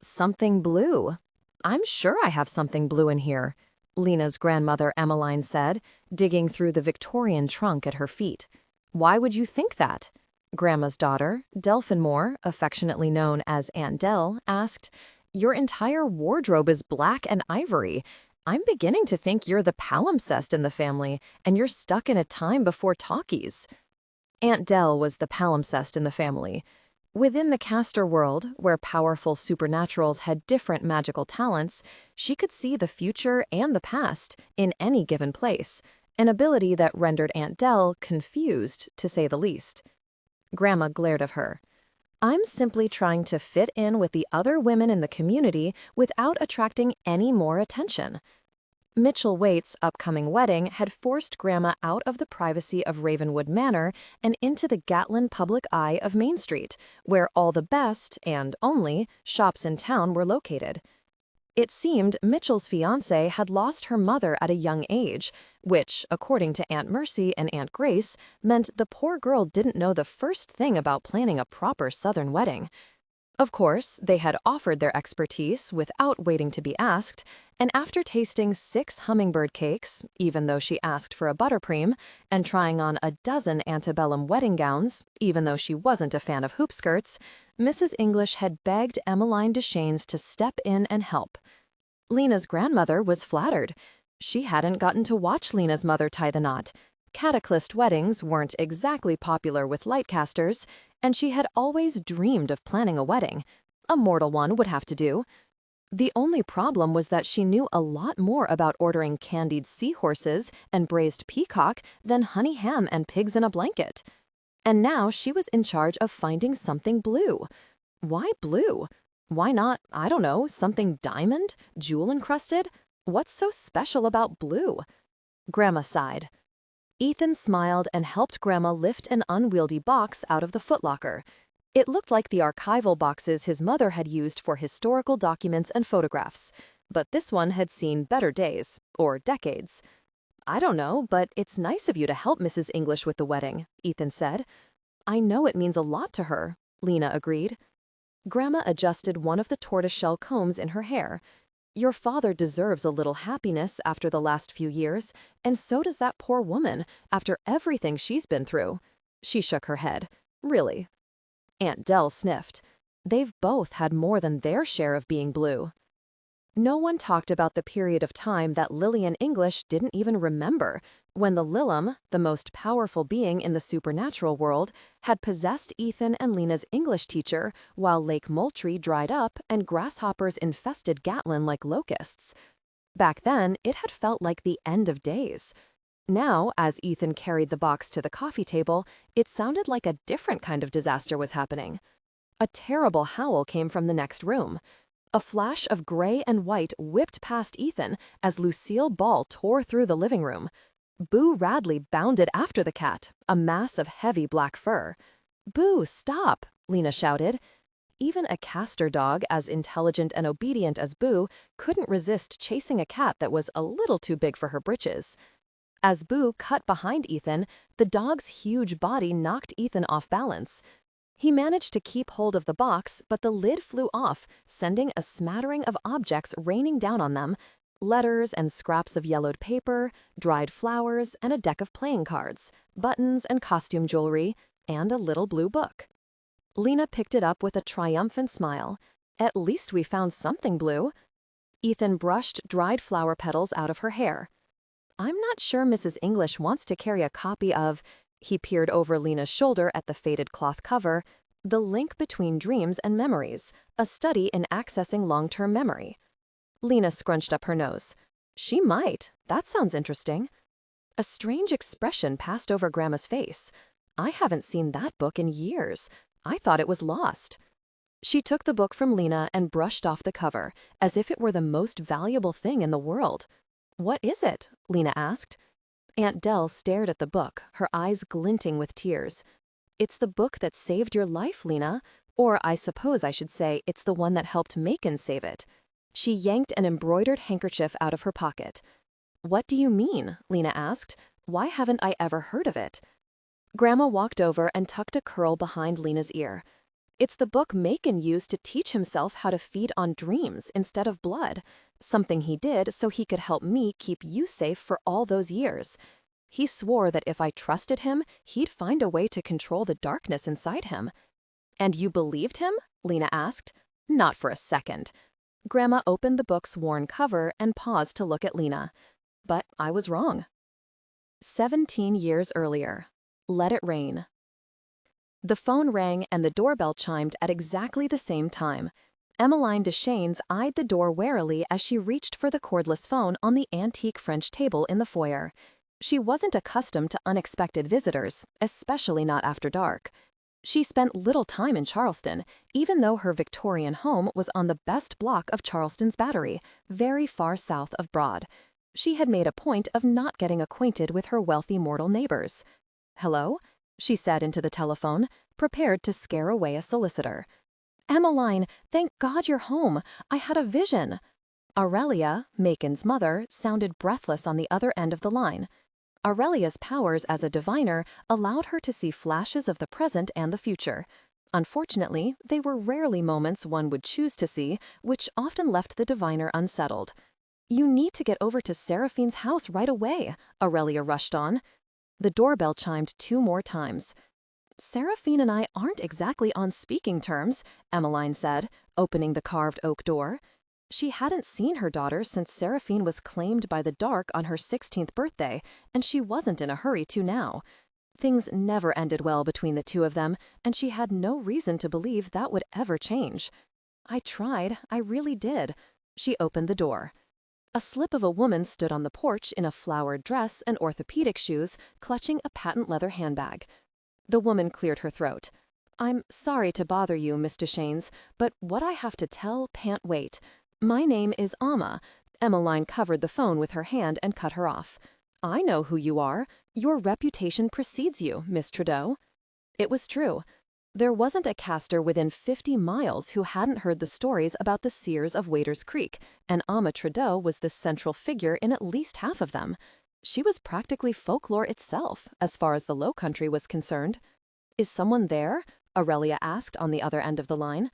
Something blue. I'm sure I have something blue in here, Lena's grandmother Emmeline said, digging through the Victorian trunk at her feet. Why would you think that? Grandma's daughter, Delphinmore, affectionately known as Aunt Del, asked, Your entire wardrobe is black and ivory. I'm beginning to think you're the palimpsest in the family, and you're stuck in a time before talkies. Aunt Del was the palimpsest in the family. Within the caster world, where powerful supernaturals had different magical talents, she could see the future and the past in any given place, an ability that rendered Aunt Del confused, to say the least. Grandma glared at her. I'm simply trying to fit in with the other women in the community without attracting any more attention. Mitchell Waite's upcoming wedding had forced Grandma out of the privacy of Ravenwood Manor and into the Gatlin public eye of Main Street, where all the best, and only, shops in town were located. It seemed Mitchell's fiancée had lost her mother at a young age, which, according to Aunt Mercy and Aunt Grace, meant the poor girl didn't know the first thing about planning a proper Southern wedding. Of course, they had offered their expertise without waiting to be asked, and after tasting 6 hummingbird cakes, even though she asked for a buttercream, and trying on a dozen antebellum wedding gowns, even though she wasn't a fan of hoop skirts, Mrs. English had begged Emmeline Deschaines to step in and help. Lena's grandmother was flattered. She hadn't gotten to watch Lena's mother tie the knot. Cataclysm weddings weren't exactly popular with lightcasters, and she had always dreamed of planning a wedding. A mortal one would have to do. The only problem was that she knew a lot more about ordering candied seahorses and braised peacock than honey ham and pigs in a blanket. And now she was in charge of finding something blue. Why blue? Why not, I don't know, something diamond, jewel-encrusted? What's so special about blue? Grandma sighed. Ethan smiled and helped Grandma lift an unwieldy box out of the footlocker. It looked like the archival boxes his mother had used for historical documents and photographs, but this one had seen better days, or decades. I don't know, but it's nice of you to help Mrs. English with the wedding, Ethan said. I know it means a lot to her, Lena agreed. Grandma adjusted one of the tortoiseshell combs in her hair. Your father deserves a little happiness after the last few years, and so does that poor woman, after everything she's been through. She shook her head. Really? Aunt Del sniffed. They've both had more than their share of being blue. No one talked about the period of time that Lillian English didn't even remember, when the Lilum, the most powerful being in the supernatural world, had possessed Ethan and Lena's English teacher while Lake Moultrie dried up and grasshoppers infested Gatlin like locusts. Back then, it had felt like the end of days. Now, as Ethan carried the box to the coffee table, it sounded like a different kind of disaster was happening. A terrible howl came from the next room. A flash of gray and white whipped past Ethan as Lucille Ball tore through the living room. Boo Radley bounded after the cat, a mass of heavy black fur. Boo, stop, Lena shouted. Even a caster dog as intelligent and obedient as Boo couldn't resist chasing a cat that was a little too big for her britches. As Boo cut behind Ethan, the dog's huge body knocked Ethan off balance. He managed to keep hold of the box, but the lid flew off, sending a smattering of objects raining down on them. Letters and scraps of yellowed paper, dried flowers, and a deck of playing cards, buttons and costume jewelry, and a little blue book. Lena picked it up with a triumphant smile. At least we found something blue. Ethan brushed dried flower petals out of her hair. I'm not sure Mrs. English wants to carry a copy of... He peered over Lena's shoulder at the faded cloth cover. The Link Between Dreams and Memories, a study in accessing long-term memory. Lena scrunched up her nose. She might. That sounds interesting. A strange expression passed over Grandma's face. I haven't seen that book in years. I thought it was lost. She took the book from Lena and brushed off the cover, as if it were the most valuable thing in the world. What is it? Lena asked. Aunt Del stared at the book, her eyes glinting with tears. It's the book that saved your life, Lena. Or I suppose I should say it's the one that helped Macon save it. She yanked an embroidered handkerchief out of her pocket. What do you mean? Lena asked. Why haven't I ever heard of it? Grandma walked over and tucked a curl behind Lena's ear. It's the book Macon used to teach himself how to feed on dreams instead of blood, something he did so he could help me keep you safe for all those years. He swore that if I trusted him, he'd find a way to control the darkness inside him. And you believed him? Lena asked. Not for a second. Grandma opened the book's worn cover and paused to look at Lena. But I was wrong. 17 years earlier. Let It Rain. The phone rang and the doorbell chimed at exactly the same time. Emmeline Deschaines eyed the door warily as she reached for the cordless phone on the antique French table in the foyer. She wasn't accustomed to unexpected visitors, especially not after dark. She spent little time in Charleston, even though her Victorian home was on the best block of Charleston's Battery, very far south of Broad. She had made a point of not getting acquainted with her wealthy mortal neighbors. "Hello?" she said into the telephone, prepared to scare away a solicitor. "Emmeline, thank God you're home. I had a vision." Aurelia, Macon's mother, sounded breathless on the other end of the line. Aurelia's powers as a diviner allowed her to see flashes of the present and the future. Unfortunately, they were rarely moments one would choose to see, which often left the diviner unsettled. "You need to get over to Seraphine's house right away," Aurelia rushed on. The doorbell chimed 2 more times. "Seraphine and I aren't exactly on speaking terms," Emmeline said, opening the carved oak door. She hadn't seen her daughter since Seraphine was claimed by the dark on her 16th birthday, and she wasn't in a hurry to now. Things never ended well between the two of them, and she had no reason to believe that would ever change. "I tried, I really did." She opened the door. A slip of a woman stood on the porch in a flowered dress and orthopedic shoes, clutching a patent leather handbag. The woman cleared her throat. "I'm sorry to bother you, Miss Deschaines, but what I have to tell can't wait. My name is Amma." Emmeline covered the phone with her hand and cut her off. "I know who you are. Your reputation precedes you, Miss Trudeau." It was true. There wasn't a caster within 50 miles who hadn't heard the stories about the Seers of Waders Creek, and Amma Trudeau was the central figure in at least half of them. She was practically folklore itself, as far as the Low Country was concerned. "Is someone there?" Aurelia asked on the other end of the line.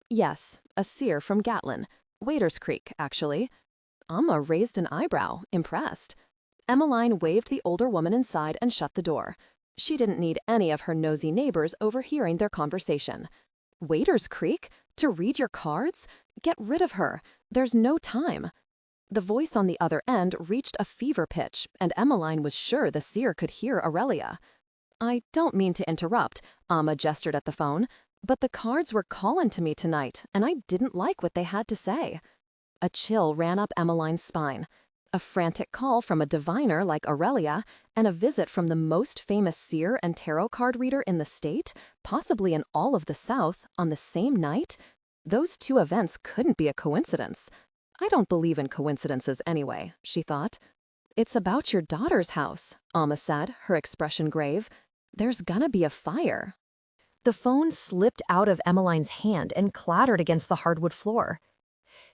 "Yes, a seer from Gatlin. Waders Creek, actually." Amma raised an eyebrow, impressed. Emmeline waved the older woman inside and shut the door. She didn't need any of her nosy neighbors overhearing their conversation. "Waders Creek? To read your cards? Get rid of her. There's no time." The voice on the other end reached a fever pitch, and Emmeline was sure the seer could hear Aurelia. "I don't mean to interrupt," Amma gestured at the phone, "but the cards were callin' to me tonight, and I didn't like what they had to say." A chill ran up Emmeline's spine. A frantic call from a diviner like Aurelia, and a visit from the most famous seer and tarot card reader in the state, possibly in all of the South, on the same night? Those 2 events couldn't be a coincidence. "I don't believe in coincidences anyway," she thought. "It's about your daughter's house," Amma said, her expression grave. "There's gonna be a fire." The phone slipped out of Emmeline's hand and clattered against the hardwood floor.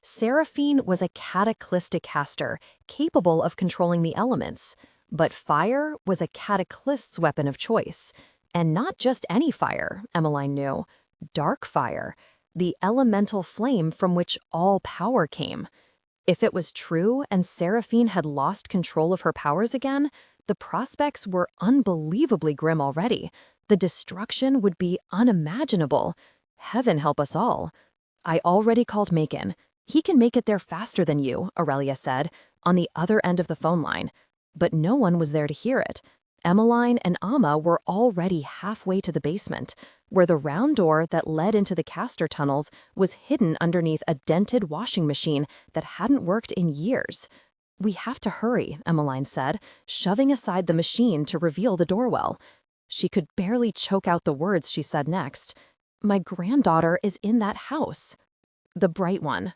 Seraphine was a cataclysmic caster, capable of controlling the elements, but fire was a cataclyst's weapon of choice. And not just any fire, Emmeline knew. Dark fire, the elemental flame from which all power came. If it was true and Seraphine had lost control of her powers again, the prospects were unbelievably grim already. The destruction would be unimaginable. Heaven help us all. "I already called Macon. He can make it there faster than you," Aurelia said, on the other end of the phone line. But no one was there to hear it. Emmeline and Amma were already halfway to the basement, where the round door that led into the caster tunnels was hidden underneath a dented washing machine that hadn't worked in years. "We have to hurry," Emmeline said, shoving aside the machine to reveal the doorwell. She could barely choke out the words she said next. "My granddaughter is in that house." The bright one.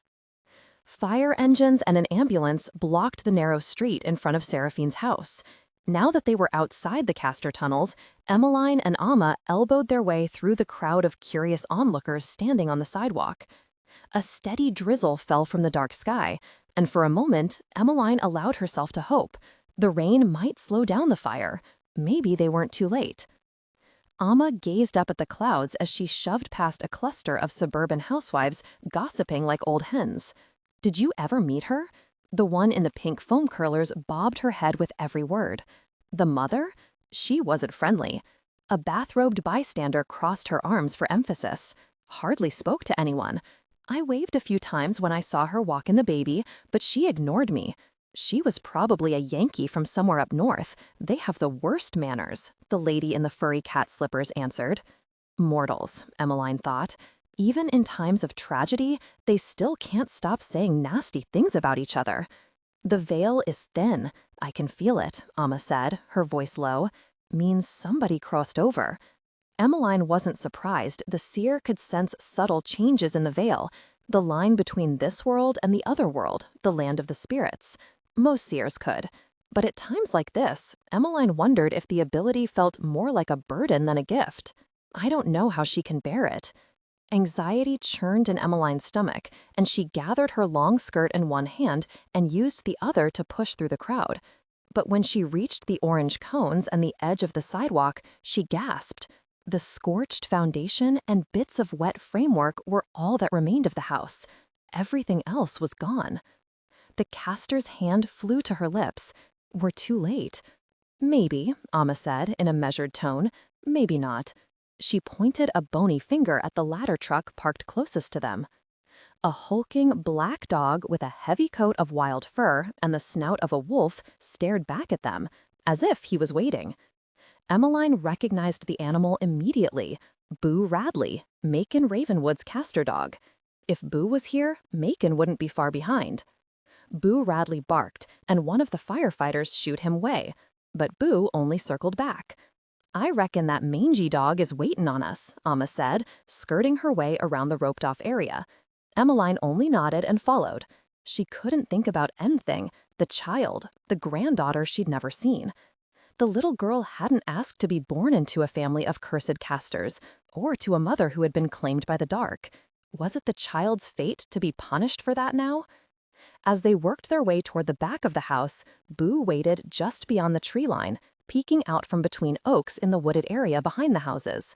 Fire engines and an ambulance blocked the narrow street in front of Seraphine's house. Now that they were outside the caster tunnels, Emmeline and Amma elbowed their way through the crowd of curious onlookers standing on the sidewalk. A steady drizzle fell from the dark sky, and for a moment, Emmeline allowed herself to hope. The rain might slow down the fire. Maybe they weren't too late. Amma gazed up at the clouds as she shoved past a cluster of suburban housewives gossiping like old hens. Did you ever meet her? The one in the pink foam curlers bobbed her head with every word. The mother? She wasn't friendly. A bathrobed bystander crossed her arms for emphasis. Hardly spoke to anyone. I waved a few times when I saw her walking the baby, but she ignored me. She was probably a Yankee from somewhere up north. They have the worst manners, the lady in the furry cat slippers answered. Mortals, Emmeline thought. Even in times of tragedy, they still can't stop saying nasty things about each other. The veil is thin. I can feel it, Amma said, her voice low. Means somebody crossed over. Emmeline wasn't surprised. The seer could sense subtle changes in the veil, the line between this world and the other world, the land of the spirits. Most seers could. But at times like this, Emmeline wondered if the ability felt more like a burden than a gift. I don't know how she can bear it. Anxiety churned in Emmeline's stomach, and she gathered her long skirt in one hand and used the other to push through the crowd. But when she reached the orange cones and the edge of the sidewalk, she gasped. The scorched foundation and bits of wet framework were all that remained of the house. Everything else was gone. The caster's hand flew to her lips. We're too late. Maybe, Amma said in a measured tone. Maybe not. She pointed a bony finger at the ladder truck parked closest to them. A hulking black dog with a heavy coat of wild fur and the snout of a wolf stared back at them, as if he was waiting. Emmeline recognized the animal immediately. Boo Radley, Macon Ravenwood's caster dog. If Boo was here, Macon wouldn't be far behind. Boo Radley barked, and one of the firefighters shooed him away, but Boo only circled back. I reckon that mangy dog is waiting on us, Amma said, skirting her way around the roped-off area. Emmeline only nodded and followed. She couldn't think about anything, the child, the granddaughter she'd never seen. The little girl hadn't asked to be born into a family of cursed casters, or to a mother who had been claimed by the dark. Was it the child's fate to be punished for that now? As they worked their way toward the back of the house, Boo waited just beyond the tree line, peeking out from between oaks in the wooded area behind the houses.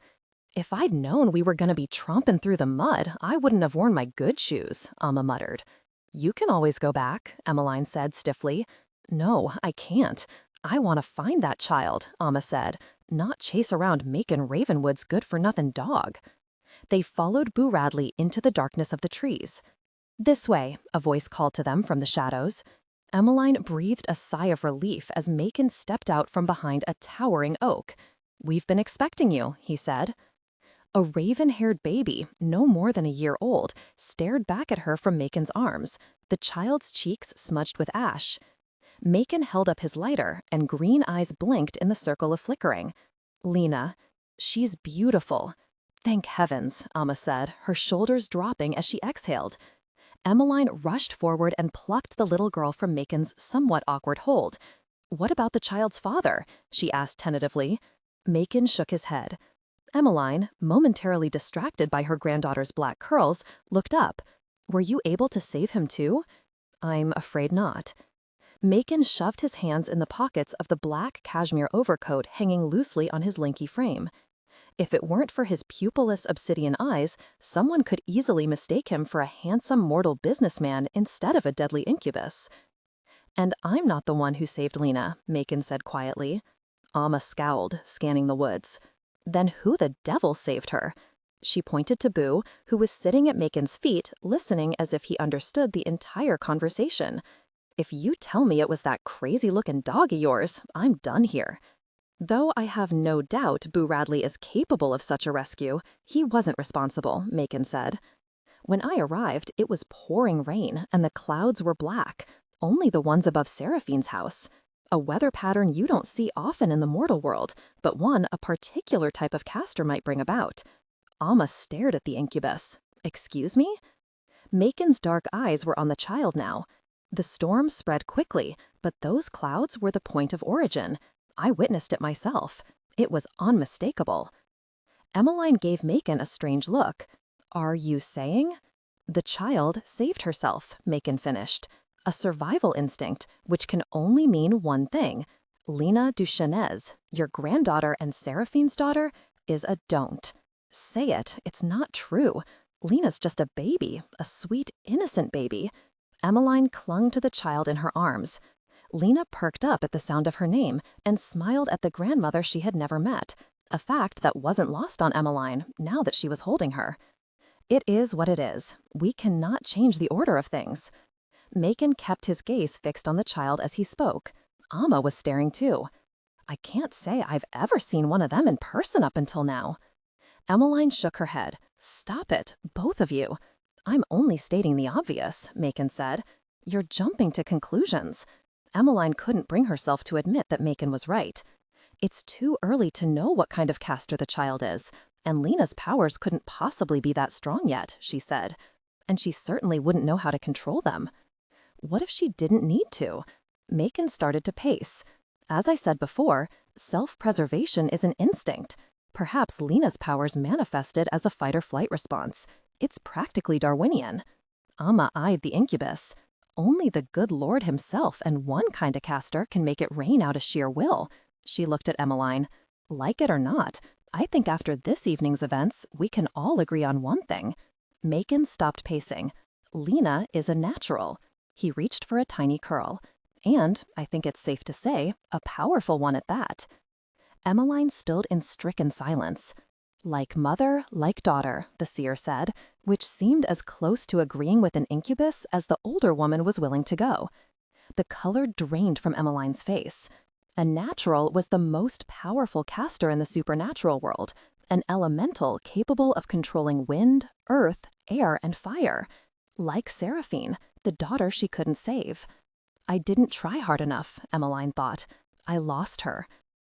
If I'd known we were going to be tromping through the mud, I wouldn't have worn my good shoes, Amma muttered. You can always go back, Emmeline said stiffly. No, I can't. I want to find that child, Amma said, not chase around Macon Ravenwood's good-for-nothing dog. They followed Boo Radley into the darkness of the trees. This way, a voice called to them from the shadows. Emmeline breathed a sigh of relief as Macon stepped out from behind a towering oak. We've been expecting you, he said. A raven-haired baby, no more than a year old, stared back at her from Macon's arms, the child's cheeks smudged with ash. Macon held up his lighter, and green eyes blinked in the circle of flickering. Lena, she's beautiful. Thank heavens, Amma said, her shoulders dropping as she exhaled. Emmeline rushed forward and plucked the little girl from Macon's somewhat awkward hold. What about the child's father? She asked tentatively. Macon shook his head. Emmeline, momentarily distracted by her granddaughter's black curls, looked up. Were you able to save him too? I'm afraid not. Macon shoved his hands in the pockets of the black cashmere overcoat hanging loosely on his lanky frame. If it weren't for his pupilless obsidian eyes, someone could easily mistake him for a handsome mortal businessman instead of a deadly incubus. And I'm not the one who saved Lena, Macon said quietly. Amma scowled, scanning the woods. Then who the devil saved her? She pointed to Boo, who was sitting at Macon's feet, listening as if he understood the entire conversation. If you tell me it was that crazy-looking dog of yours, I'm done here. Though I have no doubt Boo Radley is capable of such a rescue, he wasn't responsible, Macon said. When I arrived, it was pouring rain, and the clouds were black, only the ones above Seraphine's house. A weather pattern you don't see often in the mortal world, but one a particular type of caster might bring about. Amma stared at the incubus. Excuse me? Macon's dark eyes were on the child now. The storm spread quickly, but those clouds were the point of origin. I witnessed it myself. It was unmistakable. Emmeline gave Macon a strange look. Are you saying? The child saved herself, Macon finished. A survival instinct, which can only mean one thing. Lena Duchesne's, your granddaughter and Seraphine's daughter, is a don't. Say it. It's not true. Lena's just a baby, a sweet, innocent baby. Emmeline clung to the child in her arms. Lena perked up at the sound of her name and smiled at the grandmother she had never met, a fact that wasn't lost on Emmeline now that she was holding her. It is what it is. We cannot change the order of things. Macon kept his gaze fixed on the child as he spoke. Amma was staring too. I can't say I've ever seen one of them in person up until now. Emmeline shook her head. Stop it, both of you. I'm only stating the obvious, Macon said. You're jumping to conclusions. Emmeline couldn't bring herself to admit that Macon was right. It's too early to know what kind of caster the child is, and Lena's powers couldn't possibly be that strong yet, she said. And she certainly wouldn't know how to control them. What if she didn't need to? Macon started to pace. As I said before, self-preservation is an instinct. Perhaps Lena's powers manifested as a fight-or-flight response. It's practically Darwinian. Amma eyed the incubus. Only the good Lord himself and one kind of caster can make it rain out of sheer will. She looked at Emmeline. Like it or not, I think after this evening's events, we can all agree on one thing. Macon stopped pacing. Lena is a natural. He reached for a tiny curl. And, I think it's safe to say, a powerful one at that. Emmeline stood in stricken silence. Like mother, like daughter, the seer said, which seemed as close to agreeing with an incubus as the older woman was willing to go. The color drained from Emmeline's face. A natural was the most powerful caster in the supernatural world, an elemental capable of controlling wind, earth, air, and fire. Like Seraphine, the daughter she couldn't save. I didn't try hard enough, Emmeline thought. I lost her.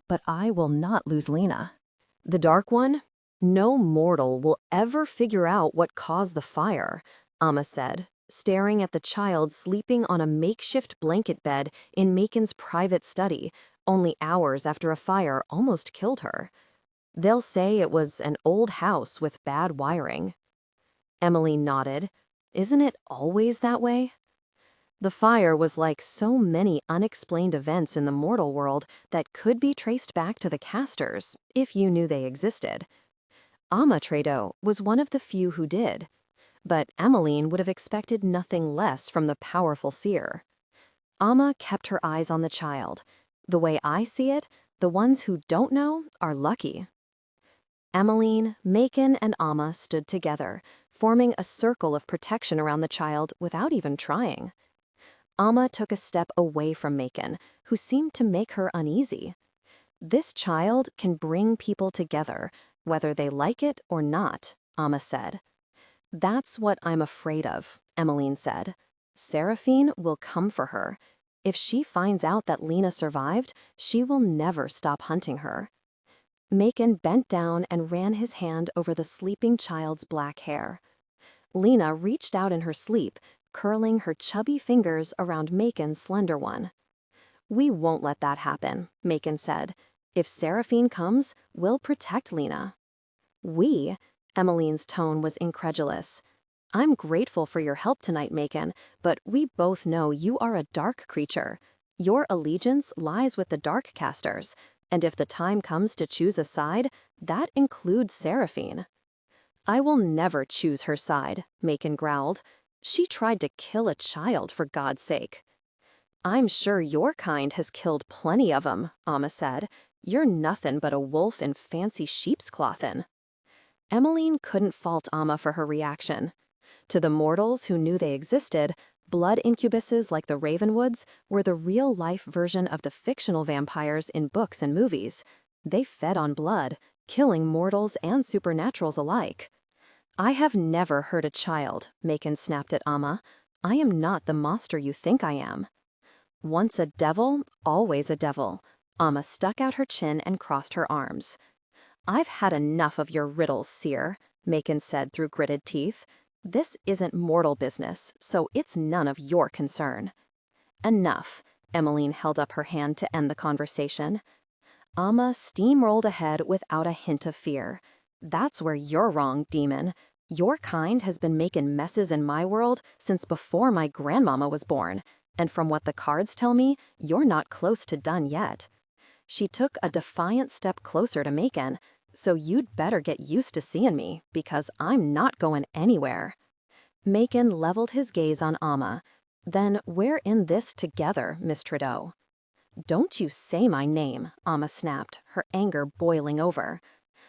But I will not lose Lena. The Dark One? No mortal will ever figure out what caused the fire, Amma said, staring at the child sleeping on a makeshift blanket bed in Macon's private study, only hours after a fire almost killed her. They'll say it was an old house with bad wiring. Emily nodded. Isn't it always that way? The fire was like so many unexplained events in the mortal world that could be traced back to the casters, if you knew they existed. Amma Trado was one of the few who did, but Emmeline would have expected nothing less from the powerful seer. Amma kept her eyes on the child. The way I see it, the ones who don't know are lucky. Emmeline, Macon, and Amma stood together, forming a circle of protection around the child without even trying. Amma took a step away from Macon, who seemed to make her uneasy. This child can bring people together, whether they like it or not, Amma said. That's what I'm afraid of, Emmeline said. Seraphine will come for her. If she finds out that Lena survived, she will never stop hunting her. Macon bent down and ran his hand over the sleeping child's black hair. Lena reached out in her sleep, curling her chubby fingers around Macon's slender one. We won't let that happen, Macon said. If Seraphine comes, we'll protect Lena. We? Emmeline's tone was incredulous. I'm grateful for your help tonight, Macon, but we both know you are a dark creature. Your allegiance lies with the dark casters, and if the time comes to choose a side, that includes Seraphine. I will never choose her side, Macon growled. She tried to kill a child, for God's sake. I'm sure your kind has killed plenty of 'em, Amma said. You're nothing but a wolf in fancy sheep's clothin'. Emmeline couldn't fault Amma for her reaction. To the mortals who knew they existed, blood incubuses like the Ravenwoods were the real-life version of the fictional vampires in books and movies. They fed on blood, killing mortals and supernaturals alike. I have never hurt a child, Macon snapped at Amma. I am not the monster you think I am. Once a devil, always a devil. Amma stuck out her chin and crossed her arms. I've had enough of your riddles, Seer, Macon said through gritted teeth. This isn't mortal business, so it's none of your concern. Enough. Emmeline held up her hand to end the conversation. Amma steamrolled ahead without a hint of fear. That's where you're wrong, demon. Your kind has been making messes in my world since before my grandmama was born, and from what the cards tell me, you're not close to done yet. She took a defiant step closer to Macon. So you'd better get used to seeing me, because I'm not going anywhere." Macon leveled his gaze on Amma. "Then we're in this together, Miss Trudeau." "Don't you say my name," Amma snapped, her anger boiling over.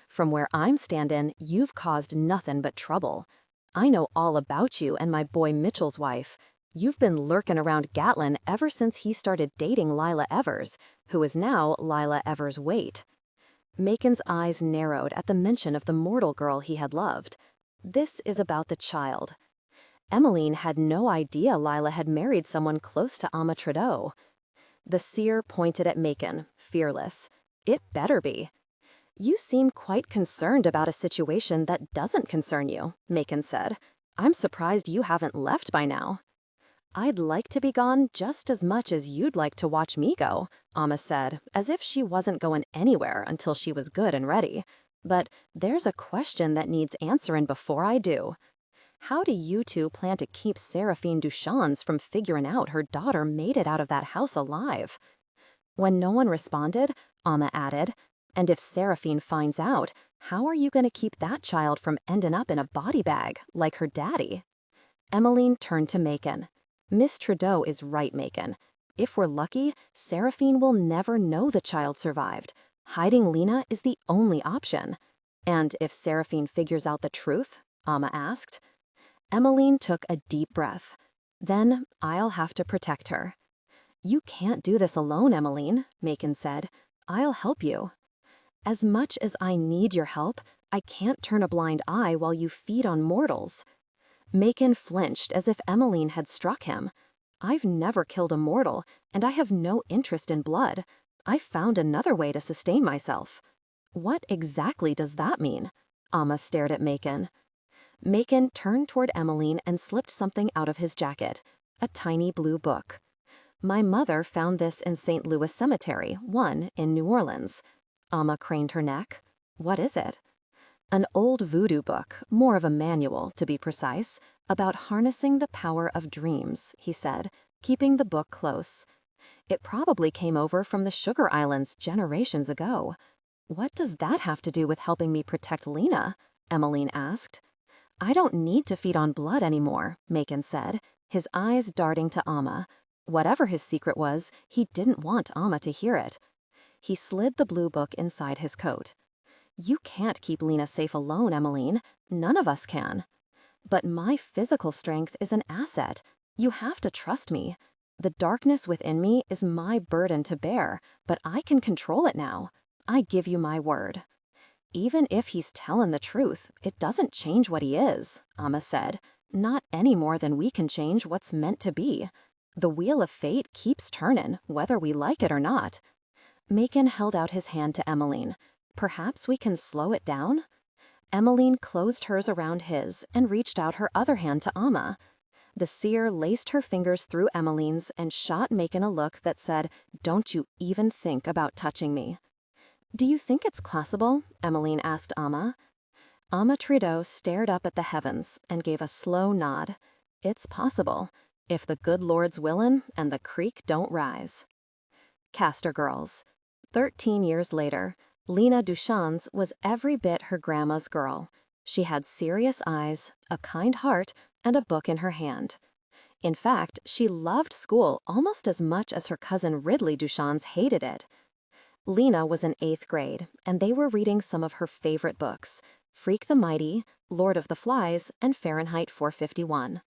"From where I'm standin', you've caused nothing but trouble. I know all about you and my boy Mitchell's wife. You've been lurking around Gatlin ever since he started dating Lila Evers, who is now Lila Evers-Waite." Macon's eyes narrowed at the mention of the mortal girl he had loved. This is about the child. Emmeline had no idea Lila had married someone close to Amma Trudeau. The seer pointed at Macon, fearless. "It better be." "You seem quite concerned about a situation that doesn't concern you," Macon said. "I'm surprised you haven't left by now." "I'd like to be gone just as much as you'd like to watch me go," Amma said, as if she wasn't going anywhere until she was good and ready. "But there's a question that needs answering before I do. How do you two plan to keep Seraphine Duchamps from figuring out her daughter made it out of that house alive?" When no one responded, Amma added, "And if Seraphine finds out, how are you going to keep that child from ending up in a body bag, like her daddy?" Emmeline turned to Macon. "Miss Trudeau is right, Macon. If we're lucky, Seraphine will never know the child survived. Hiding Lena is the only option." "And if Seraphine figures out the truth?" Amma asked. Emmeline took a deep breath. "Then I'll have to protect her." "You can't do this alone, Emmeline," Macon said. "I'll help you." "As much as I need your help, I can't turn a blind eye while you feed on mortals." Macon flinched as if Emmeline had struck him. "I've never killed a mortal, and I have no interest in blood. I found another way to sustain myself." "What exactly does that mean?" Amma stared at Macon. Macon turned toward Emmeline and slipped something out of his jacket, a tiny blue book. "My mother found this in St. Louis Cemetery, one in New Orleans." Amma craned her neck. "What is it?" "An old voodoo book, more of a manual, to be precise, about harnessing the power of dreams," he said, keeping the book close. "It probably came over from the Sugar Islands generations ago." "What does that have to do with helping me protect Lena?" Emmeline asked. "I don't need to feed on blood anymore," Macon said, his eyes darting to Amma. Whatever his secret was, he didn't want Amma to hear it. He slid the blue book inside his coat. "You can't keep Lena safe alone, Emmeline. None of us can." "But my physical strength is an asset. You have to trust me. The darkness within me is my burden to bear, but I can control it now. I give you my word." "Even if he's telling the truth, it doesn't change what he is," Amma said. "Not any more than we can change what's meant to be. The wheel of fate keeps turning, whether we like it or not." Macon held out his hand to Emmeline. "Perhaps we can slow it down?" Emmeline closed hers around his and reached out her other hand to Amma. The seer laced her fingers through Emmeline's and shot Macon a look that said, "Don't you even think about touching me." "Do you think it's classable?" Emmeline asked Amma. Amma Trudeau stared up at the heavens and gave a slow nod. "It's possible, if the good Lord's willin' and the creek don't rise." Castor Girls. 13 years later, Lena Duchamps was every bit her grandma's girl. She had serious eyes, a kind heart, and a book in her hand. In fact, she loved school almost as much as her cousin Ridley Duchamps hated it. Lena was in 8th grade, and they were reading some of her favorite books, Freak the Mighty, Lord of the Flies, and Fahrenheit 451.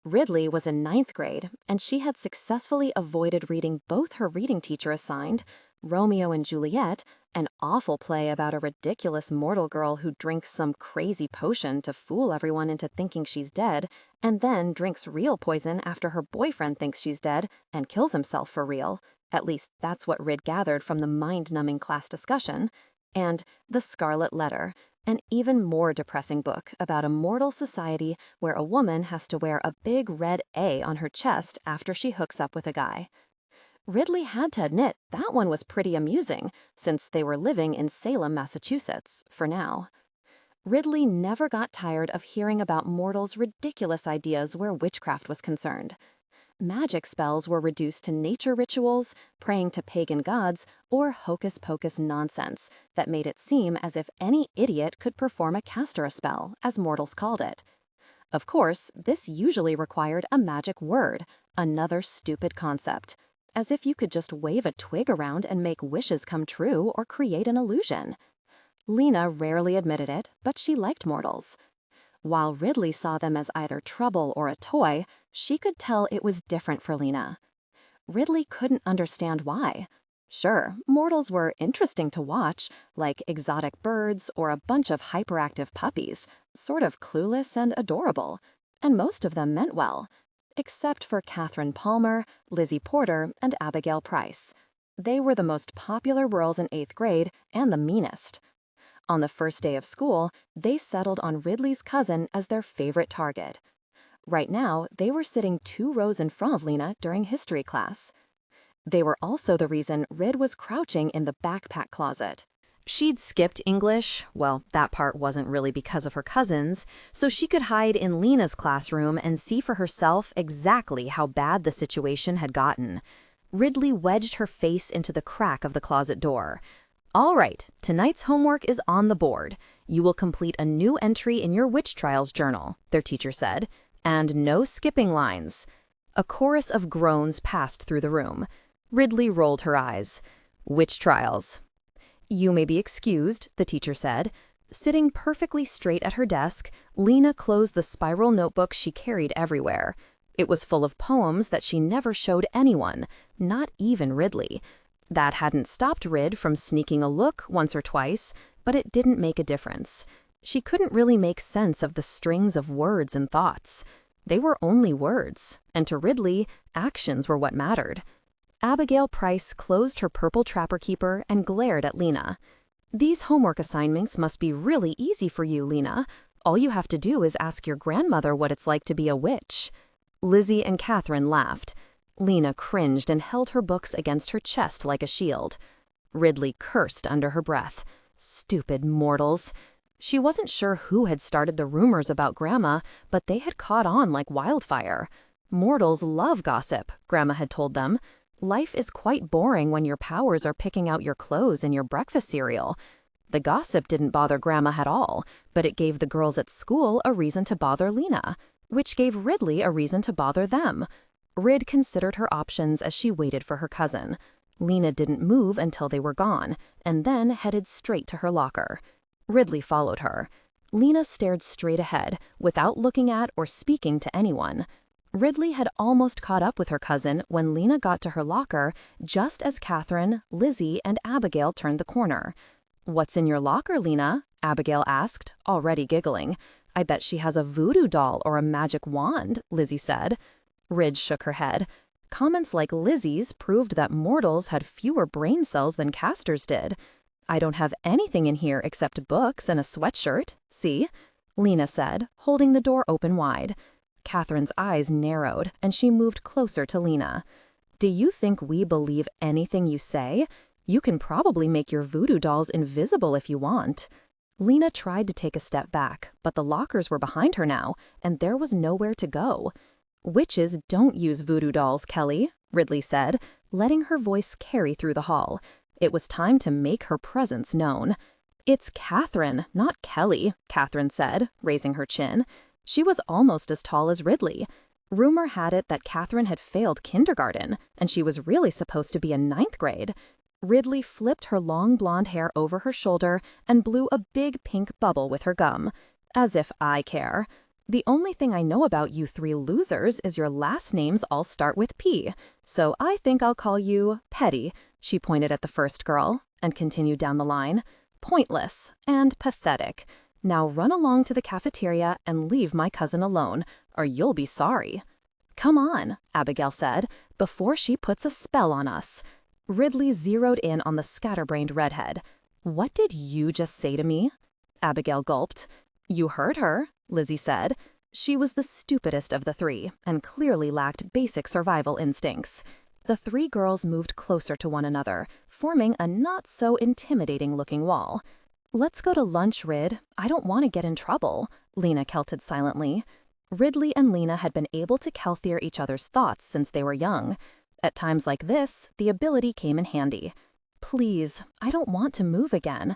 Ridley was in 9th grade, and she had successfully avoided reading both her reading teacher assigned, Romeo and Juliet, an awful play about a ridiculous mortal girl who drinks some crazy potion to fool everyone into thinking she's dead, and then drinks real poison after her boyfriend thinks she's dead and kills himself for real. At least that's what Rid gathered from the mind-numbing class discussion. And The Scarlet Letter, an even more depressing book about a mortal society where a woman has to wear a big red A on her chest after she hooks up with a guy. Ridley had to admit that one was pretty amusing, since they were living in Salem, Massachusetts, for now. Ridley never got tired of hearing about mortals' ridiculous ideas where witchcraft was concerned. Magic spells were reduced to nature rituals, praying to pagan gods, or hocus-pocus nonsense that made it seem as if any idiot could perform a castor spell, as mortals called it. Of course, this usually required a magic word, another stupid concept, as if you could just wave a twig around and make wishes come true or create an illusion. Lena rarely admitted it, but she liked mortals. While Ridley saw them as either trouble or a toy, she could tell it was different for Lena. Ridley couldn't understand why. Sure, mortals were interesting to watch, like exotic birds or a bunch of hyperactive puppies, sort of clueless and adorable, and most of them meant well, except for Catherine Palmer, Lizzie Porter, and Abigail Price. They were the most popular girls in 8th grade and the meanest. On the first day of school, they settled on Ridley's cousin as their favorite target. Right now, they were sitting 2 rows in front of Lena during history class. They were also the reason Rid was crouching in the backpack closet. She'd skipped English, well, that part wasn't really because of her cousins, so she could hide in Lena's classroom and see for herself exactly how bad the situation had gotten. Ridley wedged her face into the crack of the closet door. All right, tonight's homework is on the board. You will complete a new entry in your witch trials journal, their teacher said, and no skipping lines. A chorus of groans passed through the room. Ridley rolled her eyes. Witch trials. You may be excused, the teacher said. Sitting perfectly straight at her desk, Lena closed the spiral notebook she carried everywhere. It was full of poems that she never showed anyone, not even Ridley. That hadn't stopped Rid from sneaking a look once or twice, but it didn't make a difference. She couldn't really make sense of the strings of words and thoughts. They were only words, and to Ridley, actions were what mattered. Abigail Price closed her purple trapper keeper and glared at Lena. These homework assignments must be really easy for you, Lena. All you have to do is ask your grandmother what it's like to be a witch. Lizzie and Catherine laughed. Lena cringed and held her books against her chest like a shield. Ridley cursed under her breath. Stupid mortals. She wasn't sure who had started the rumors about Grandma, but they had caught on like wildfire. Mortals love gossip, Grandma had told them. Life is quite boring when your powers are picking out your clothes in your breakfast cereal. The gossip didn't bother Grandma at all, but it gave the girls at school a reason to bother Lena, which gave Ridley a reason to bother them. Rid considered her options as she waited for her cousin. Lena didn't move until they were gone, and then headed straight to her locker. Ridley followed her. Lena stared straight ahead, without looking at or speaking to anyone. Ridley had almost caught up with her cousin when Lena got to her locker, just as Catherine, Lizzie, and Abigail turned the corner. "What's in your locker, Lena?" Abigail asked, already giggling. "I bet she has a voodoo doll or a magic wand," Lizzie said. Ridge shook her head. Comments like Lizzie's proved that mortals had fewer brain cells than casters did. "I don't have anything in here except books and a sweatshirt, see?" Lena said, holding the door open wide. Catherine's eyes narrowed, and she moved closer to Lena. "Do you think we believe anything you say? You can probably make your voodoo dolls invisible if you want." Lena tried to take a step back, but the lockers were behind her now, and there was nowhere to go. "Witches don't use voodoo dolls, Kelly," Ridley said, letting her voice carry through the hall. It was time to make her presence known. "It's Catherine, not Kelly," Catherine said, raising her chin. She was almost as tall as Ridley. Rumor had it that Catherine had failed kindergarten, and she was really supposed to be in 9th grade. Ridley flipped her long blonde hair over her shoulder and blew a big pink bubble with her gum. "As if I care. The only thing I know about you 3 losers is your last names all start with P, so I think I'll call you Petty," she pointed at the first girl, and continued down the line. "Pointless and pathetic. Now run along to the cafeteria and leave my cousin alone, or you'll be sorry." "Come on," Abigail said, "before she puts a spell on us." Ridley zeroed in on the scatterbrained redhead. "What did you just say to me?" Abigail gulped. "You heard her," Lizzie said. She was the stupidest of the 3, and clearly lacked basic survival instincts. The 3 girls moved closer to one another, forming a not-so-intimidating-looking wall. "Let's go to lunch, Rid. I don't want to get in trouble," Lena kelted silently. Ridley and Lena had been able to Kelthier each other's thoughts since they were young. At times like this, the ability came in handy. Please, I don't want to move again.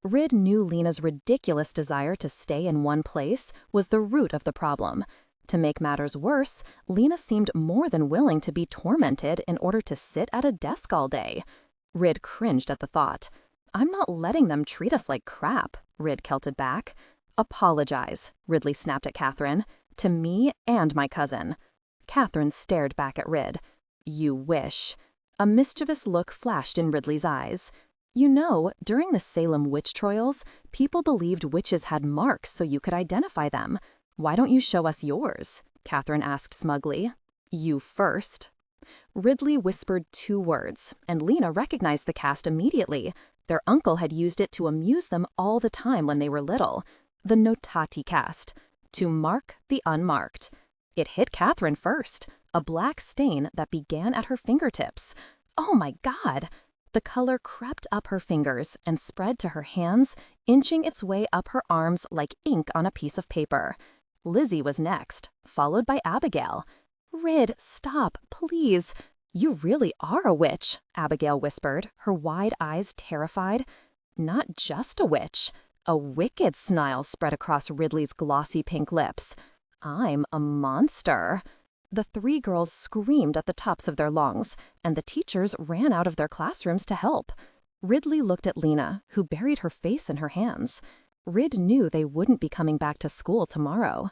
Rid knew Lena's ridiculous desire to stay in one place was the root of the problem. To make matters worse, Lena seemed more than willing to be tormented in order to sit at a desk all day. Rid cringed at the thought. I'm not letting them treat us like crap, Rid kelted back. Apologize, Ridley snapped at Catherine. To me and my cousin. Catherine stared back at Rid. You wish. A mischievous look flashed in Ridley's eyes. You know, during the Salem witch trials, people believed witches had marks so you could identify them. Why don't you show us yours? Catherine asked smugly. You first. Ridley whispered 2 words, and Lena recognized the cast immediately. Their uncle had used it to amuse them all the time when they were little. The notati cast. To mark the unmarked. It hit Catherine first, a black stain that began at her fingertips. Oh my God! The color crept up her fingers and spread to her hands, inching its way up her arms like ink on a piece of paper. Lizzie was next, followed by Abigail. Rid, stop, please. You really are a witch, Abigail whispered, her wide eyes terrified. Not just a witch. A wicked smile spread across Ridley's glossy pink lips. I'm a monster. The 3 girls screamed at the tops of their lungs, and the teachers ran out of their classrooms to help. Ridley looked at Lena, who buried her face in her hands. Rid knew they wouldn't be coming back to school tomorrow.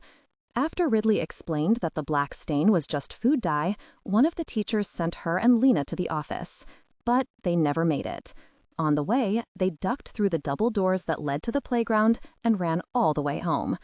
After Ridley explained that the black stain was just food dye, one of the teachers sent her and Lena to the office. But they never made it. On the way, they ducked through the double doors that led to the playground and ran all the way home.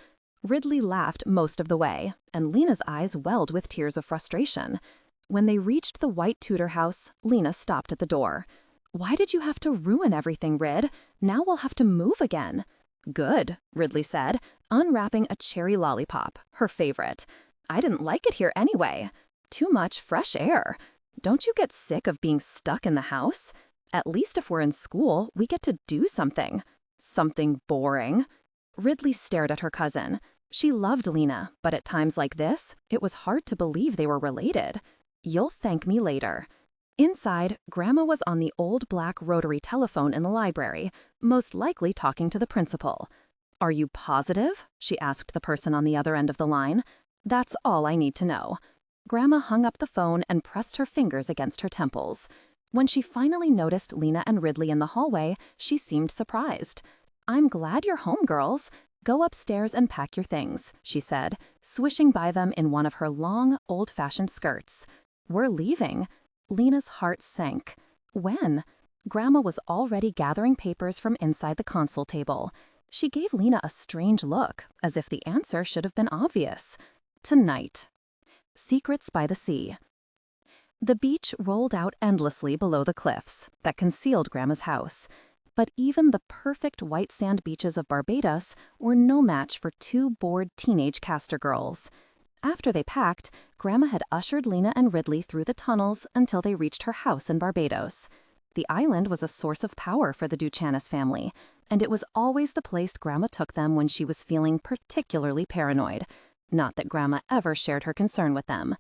Ridley laughed most of the way, and Lena's eyes welled with tears of frustration. When they reached the white Tudor house, Lena stopped at the door. Why did you have to ruin everything, Rid? Now we'll have to move again. Good, Ridley said, unwrapping a cherry lollipop, her favorite. I didn't like it here anyway. Too much fresh air. Don't you get sick of being stuck in the house? At least if we're in school, we get to do something. Something boring. Ridley stared at her cousin. She loved Lena, but at times like this, it was hard to believe they were related. You'll thank me later. Inside, Grandma was on the old black rotary telephone in the library, most likely talking to the principal. Are you positive? She asked the person on the other end of the line. That's all I need to know. Grandma hung up the phone and pressed her fingers against her temples. When she finally noticed Lena and Ridley in the hallway, she seemed surprised. I'm glad you're home, girls. Go upstairs and pack your things, she said, swishing by them in one of her long, old-fashioned skirts. We're leaving. Lena's heart sank. When? Grandma was already gathering papers from inside the console table. She gave Lena a strange look, as if the answer should have been obvious. Tonight. Secrets by the Sea. The beach rolled out endlessly below the cliffs that concealed Grandma's house. But even the perfect white sand beaches of Barbados were no match for 2 bored teenage caster girls. After they packed, Grandma had ushered Lena and Ridley through the tunnels until they reached her house in Barbados. The island was a source of power for the Duchanis family, and it was always the place Grandma took them when she was feeling particularly paranoid. Not that Grandma ever shared her concern with them.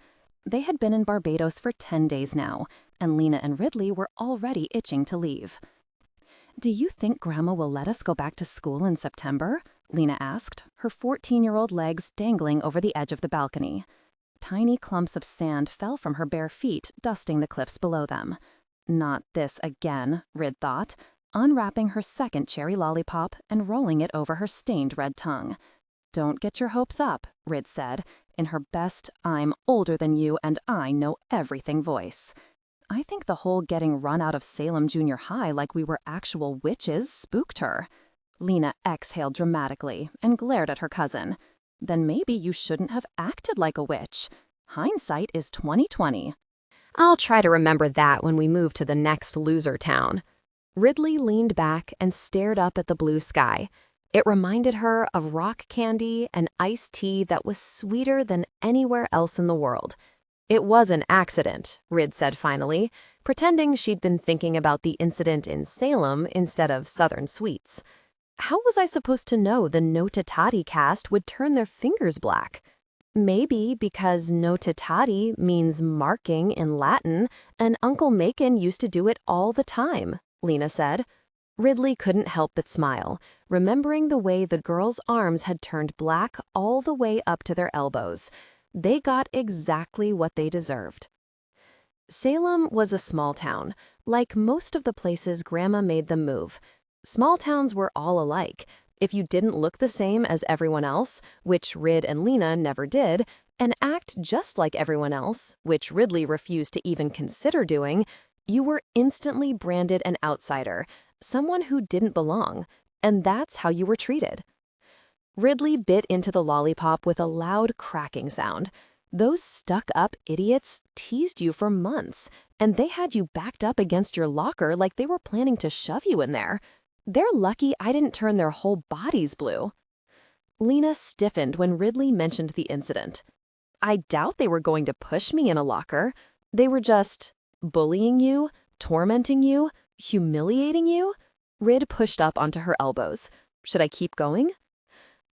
They had been in Barbados for 10 days now, and Lena and Ridley were already itching to leave. Do you think Grandma will let us go back to school in September? Lena asked, her 14-year-old legs dangling over the edge of the balcony. Tiny clumps of sand fell from her bare feet, dusting the cliffs below them. Not this again, Rid thought, unwrapping her second cherry lollipop and rolling it over her stained red tongue. Don't get your hopes up, Rid said, in her best I'm older than you and I know everything voice. I think the whole getting run out of Salem Junior High like we were actual witches spooked her. Lena exhaled dramatically and glared at her cousin. Then maybe you shouldn't have acted like a witch. Hindsight is 20/20. I'll try to remember that when we move to the next loser town. Ridley leaned back and stared up at the blue sky. It reminded her of rock candy and iced tea that was sweeter than anywhere else in the world. It was an accident, Rid said finally, pretending she'd been thinking about the incident in Salem instead of Southern sweets. How was I supposed to know the Notatati cast would turn their fingers black? Maybe because notitati means marking in Latin, and Uncle Macon used to do it all the time, Lena said. Ridley couldn't help but smile, remembering the way the girls' arms had turned black all the way up to their elbows. They got exactly what they deserved. Salem was a small town, like most of the places Grandma made them move. Small towns were all alike. If you didn't look the same as everyone else, which Rid and Lena never did, and act just like everyone else, which Ridley refused to even consider doing, you were instantly branded an outsider, someone who didn't belong, and that's how you were treated. Ridley bit into the lollipop with a loud cracking sound. Those stuck-up idiots teased you for months, and they had you backed up against your locker like they were planning to shove you in there. They're lucky I didn't turn their whole bodies blue. Lena stiffened when Ridley mentioned the incident. I doubt they were going to push me in a locker. They were just bullying you, tormenting you, humiliating you. Rid pushed up onto her elbows. Should I keep going?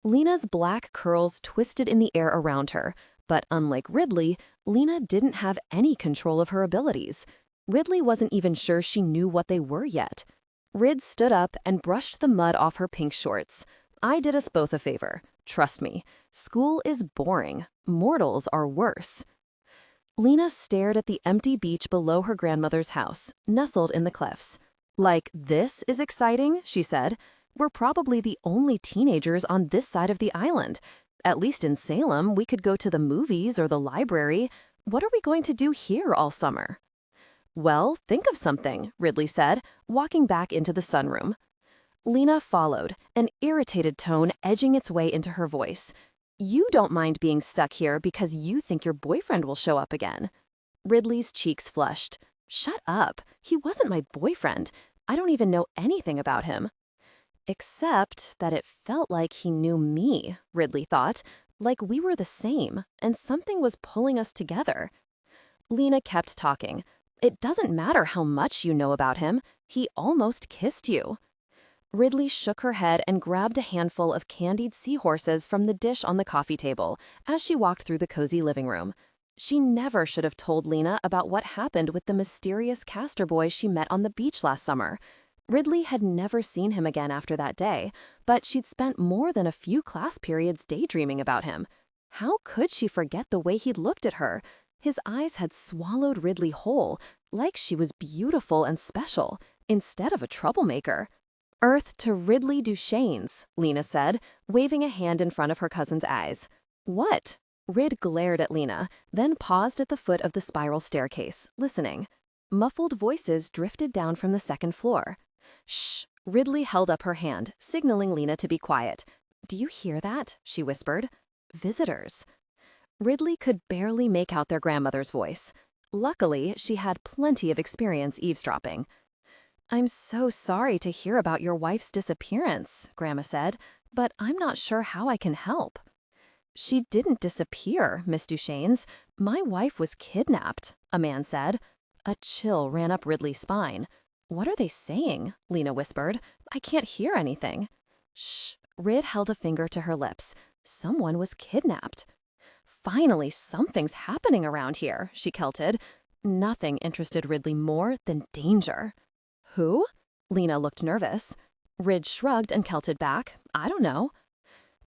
Lena's black curls twisted in the air around her, but unlike Ridley, Lena didn't have any control of her abilities. Ridley wasn't even sure she knew what they were yet. Rid stood up and brushed the mud off her pink shorts. I did us both a favor. Trust me, school is boring. Mortals are worse. Lena stared at the empty beach below her grandmother's house, nestled in the cliffs. Like, this is exciting, she said. We're probably the only teenagers on this side of the island. At least in Salem, we could go to the movies or the library. What are we going to do here all summer? Well, think of something, Ridley said, walking back into the sunroom. Lena followed, an irritated tone edging its way into her voice. You don't mind being stuck here because you think your boyfriend will show up again. Ridley's cheeks flushed. Shut up. He wasn't my boyfriend. I don't even know anything about him. Except that it felt like he knew me, Ridley thought, like we were the same, and something was pulling us together. Lena kept talking. It doesn't matter how much you know about him. He almost kissed you. Ridley shook her head and grabbed a handful of candied seahorses from the dish on the coffee table as she walked through the cozy living room. She never should have told Lena about what happened with the mysterious Castor boy she met on the beach last summer. Ridley had never seen him again after that day, but she'd spent more than a few class periods daydreaming about him. How could she forget the way he'd looked at her? His eyes had swallowed Ridley whole, like she was beautiful and special, instead of a troublemaker. Earth to Ridley Duchesne's, Lena said, waving a hand in front of her cousin's eyes. What? Rid glared at Lena, then paused at the foot of the spiral staircase, listening. Muffled voices drifted down from the second floor. Shh! Ridley held up her hand, signaling Lena to be quiet. Do you hear that? She whispered. Visitors. Ridley could barely make out their grandmother's voice. Luckily, she had plenty of experience eavesdropping. I'm so sorry to hear about your wife's disappearance, Grandma said, but I'm not sure how I can help. She didn't disappear, Miss Duchesne's. My wife was kidnapped, a man said. A chill ran up Ridley's spine. What are they saying? Lena whispered. I can't hear anything. Shh! Rid held a finger to her lips. Someone was kidnapped. Finally, something's happening around here, she kilted. Nothing interested Ridley more than danger. Who? Lena looked nervous. Rid shrugged and kelted back. I don't know.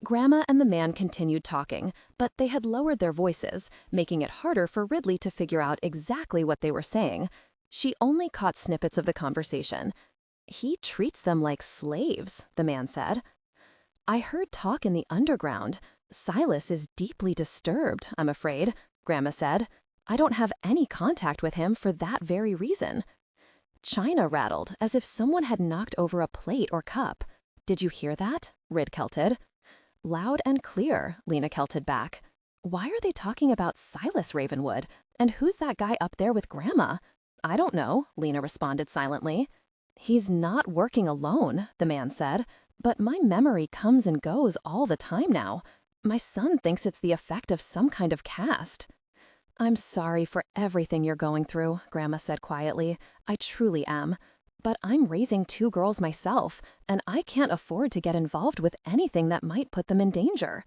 Grandma and the man continued talking, but they had lowered their voices, making it harder for Ridley to figure out exactly what they were saying. She only caught snippets of the conversation. He treats them like slaves, the man said. I heard talk in the underground. Silas is deeply disturbed, I'm afraid, Grandma said. I don't have any contact with him for that very reason. China rattled, as if someone had knocked over a plate or cup. Did you hear that? Rid kelted. Loud and clear, Lena kelted back. Why are they talking about Silas Ravenwood? And who's that guy up there with Grandma? I don't know, Lena responded silently. He's not working alone, the man said, but my memory comes and goes all the time now. My son thinks it's the effect of some kind of cast. I'm sorry for everything you're going through, Grandma said quietly. I truly am. But I'm raising 2 girls myself, and I can't afford to get involved with anything that might put them in danger.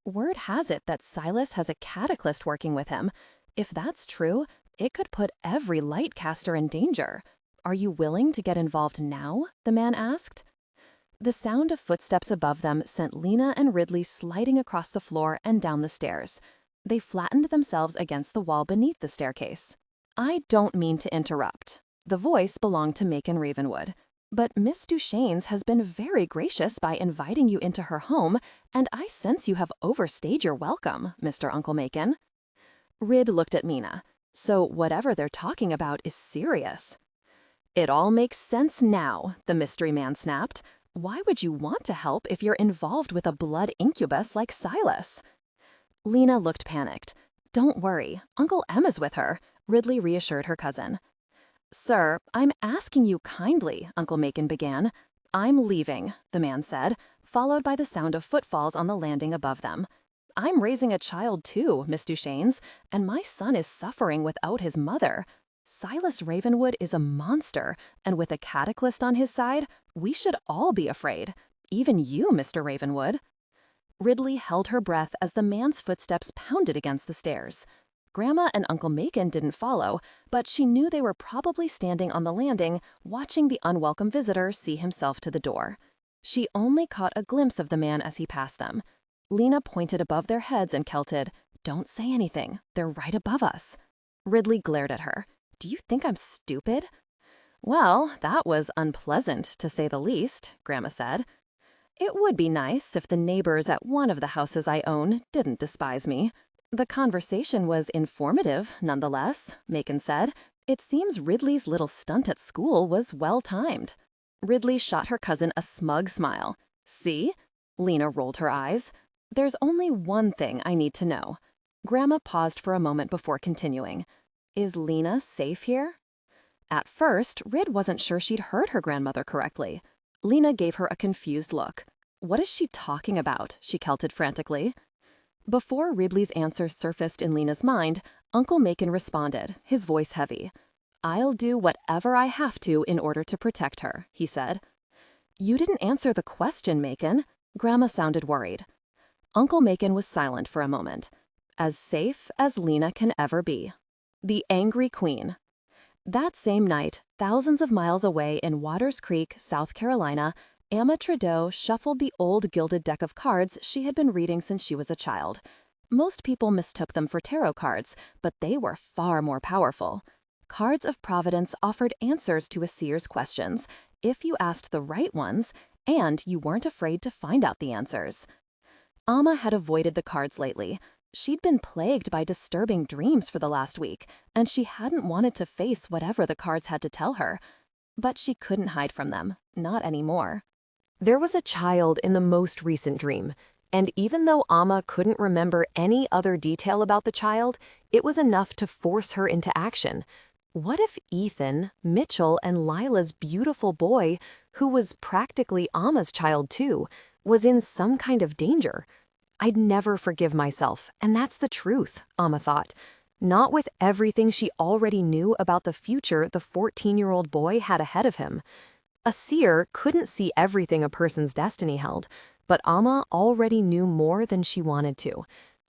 Word has it that Silas has a cataclysm working with him. If that's true, it could put every lightcaster in danger. Are you willing to get involved now? The man asked. The sound of footsteps above them sent Lena and Ridley sliding across the floor and down the stairs. They flattened themselves against the wall beneath the staircase. I don't mean to interrupt. The voice belonged to Macon Ravenwood. But Miss Duchesne's has been very gracious by inviting you into her home, and I sense you have overstayed your welcome, Mr. Uncle Macon. Rid looked at Mina. So whatever they're talking about is serious. It all makes sense now, the mystery man snapped. Why would you want to help if you're involved with a blood incubus like Silas? Lena looked panicked. Don't worry, Uncle M is with her, Ridley reassured her cousin. Sir, I'm asking you kindly, Uncle Macon began. I'm leaving, the man said, followed by the sound of footfalls on the landing above them. I'm raising a child too, Miss Duchesne's, and my son is suffering without his mother. Silas Ravenwood is a monster, and with a cataclysm on his side, we should all be afraid. Even you, Mr. Ravenwood. Ridley held her breath as the man's footsteps pounded against the stairs. Grandma and Uncle Macon didn't follow, but she knew they were probably standing on the landing, watching the unwelcome visitor see himself to the door. She only caught a glimpse of the man as he passed them. Lena pointed above their heads and kelted, Don't say anything. They're right above us. Ridley glared at her. Do you think I'm stupid? Well, that was unpleasant, to say the least, Grandma said. It would be nice if the neighbors at one of the houses I own didn't despise me. The conversation was informative, nonetheless, Macon said. It seems Ridley's little stunt at school was well-timed. Ridley shot her cousin a smug smile. See? Lena rolled her eyes. There's only one thing I need to know. Grandma paused for a moment before continuing. Is Lena safe here? At first, Rid wasn't sure she'd heard her grandmother correctly. Lena gave her a confused look. What is she talking about? She kelted frantically. Before Ridley's answer surfaced in Lena's mind, Uncle Macon responded, his voice heavy. I'll do whatever I have to in order to protect her, he said. You didn't answer the question, Macon. Grandma sounded worried. Uncle Macon was silent for a moment. As safe as Lena can ever be. The Angry Queen. That same night, thousands of miles away in Waters Creek, South Carolina, Emma Trudeau shuffled the old gilded deck of cards she had been reading since she was a child. Most people mistook them for tarot cards, but they were far more powerful. Cards of Providence offered answers to a seer's questions, if you asked the right ones, and you weren't afraid to find out the answers. Amma had avoided the cards lately. She'd been plagued by disturbing dreams for the last week, and she hadn't wanted to face whatever the cards had to tell her. But she couldn't hide from them, not anymore. There was a child in the most recent dream, and even though Amma couldn't remember any other detail about the child, it was enough to force her into action. What if Ethan, Mitchell, and Lila's beautiful boy, who was practically Amma's child too, was in some kind of danger? I'd never forgive myself, and that's the truth, Amma thought. Not with everything she already knew about the future the 14-year-old boy had ahead of him. A seer couldn't see everything a person's destiny held, but Amma already knew more than she wanted to.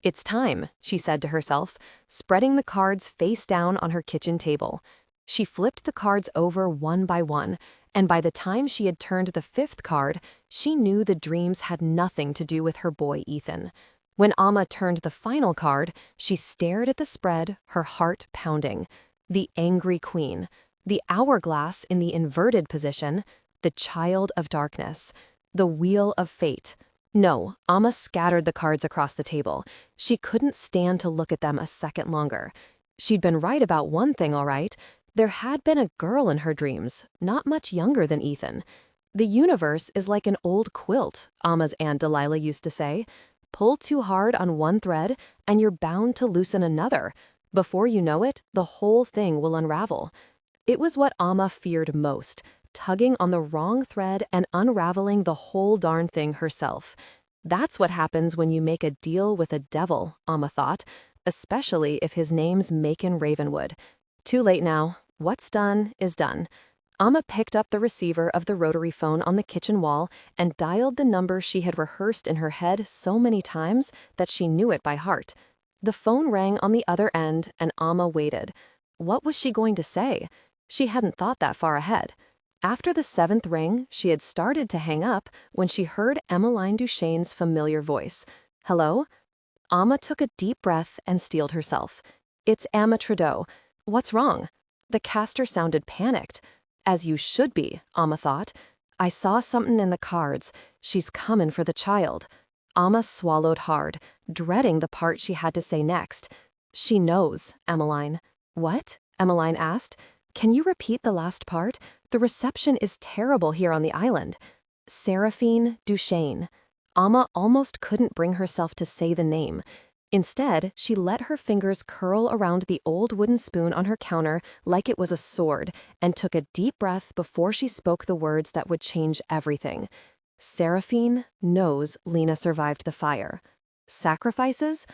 It's time, she said to herself, spreading the cards face down on her kitchen table. She flipped the cards over one by one, and by the time she had turned the fifth card, she knew the dreams had nothing to do with her boy Ethan. When Amma turned the final card, she stared at the spread, her heart pounding. The Angry Queen. The hourglass in the inverted position, the child of darkness, the wheel of fate. No, Amma scattered the cards across the table. She couldn't stand to look at them a second longer. She'd been right about one thing, all right. There had been a girl in her dreams, not much younger than Ethan. The universe is like an old quilt, Amma's Aunt Delilah used to say. Pull too hard on one thread, and you're bound to loosen another. Before you know it, the whole thing will unravel. It was what Amma feared most, tugging on the wrong thread and unraveling the whole darn thing herself. That's what happens when you make a deal with a devil, Amma thought, especially if his name's Macon Ravenwood. Too late now. What's done is done. Amma picked up the receiver of the rotary phone on the kitchen wall and dialed the number she had rehearsed in her head so many times that she knew it by heart. The phone rang on the other end, and Amma waited. What was she going to say? She hadn't thought that far ahead. After the seventh ring, she had started to hang up when she heard Emmeline Duchesne's familiar voice. Hello? Amma took a deep breath and steeled herself. It's Amma Trudeau. What's wrong? The caster sounded panicked. As you should be, Amma thought. I saw something in the cards. She's comin' for the child. Amma swallowed hard, dreading the part she had to say next. She knows, Emmeline. What? Emmeline asked. Can you repeat the last part? The reception is terrible here on the island. Seraphine Duchesne. Amma almost couldn't bring herself to say the name. Instead, she let her fingers curl around the old wooden spoon on her counter like it was a sword and took a deep breath before she spoke the words that would change everything. Seraphine knows Lena survived the fire. Sacrifices?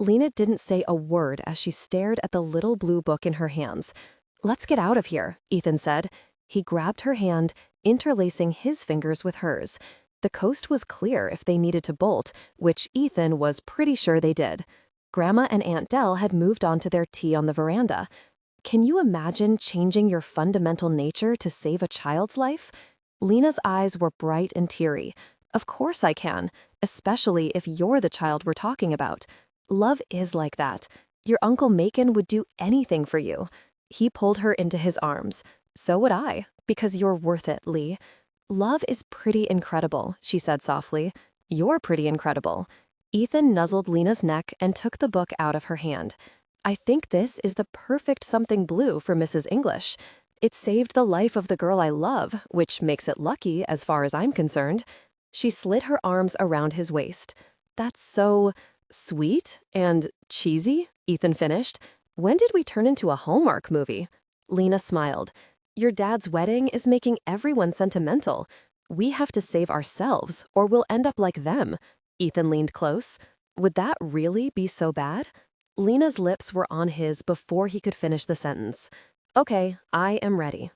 Lena didn't say a word as she stared at the little blue book in her hands. Let's get out of here, Ethan said. He grabbed her hand, interlacing his fingers with hers. The coast was clear if they needed to bolt, which Ethan was pretty sure they did. Grandma and Aunt Dell had moved on to their tea on the veranda. Can you imagine changing your fundamental nature to save a child's life? Lena's eyes were bright and teary. Of course I can, especially if you're the child we're talking about. Love is like that. Your Uncle Macon would do anything for you. He pulled her into his arms. So would I, because you're worth it, Lee. Love is pretty incredible, she said softly. You're pretty incredible. Ethan nuzzled Lena's neck and took the book out of her hand. I think this is the perfect something blue for Mrs. English. It saved the life of the girl I love, which makes it lucky as far as I'm concerned. She slid her arms around his waist. That's so sweet and cheesy, Ethan finished. When did we turn into a Hallmark movie? Lena smiled. Your dad's wedding is making everyone sentimental. We have to save ourselves, or we'll end up like them. Ethan leaned close. Would that really be so bad? Lena's lips were on his before he could finish the sentence. Okay, I am ready.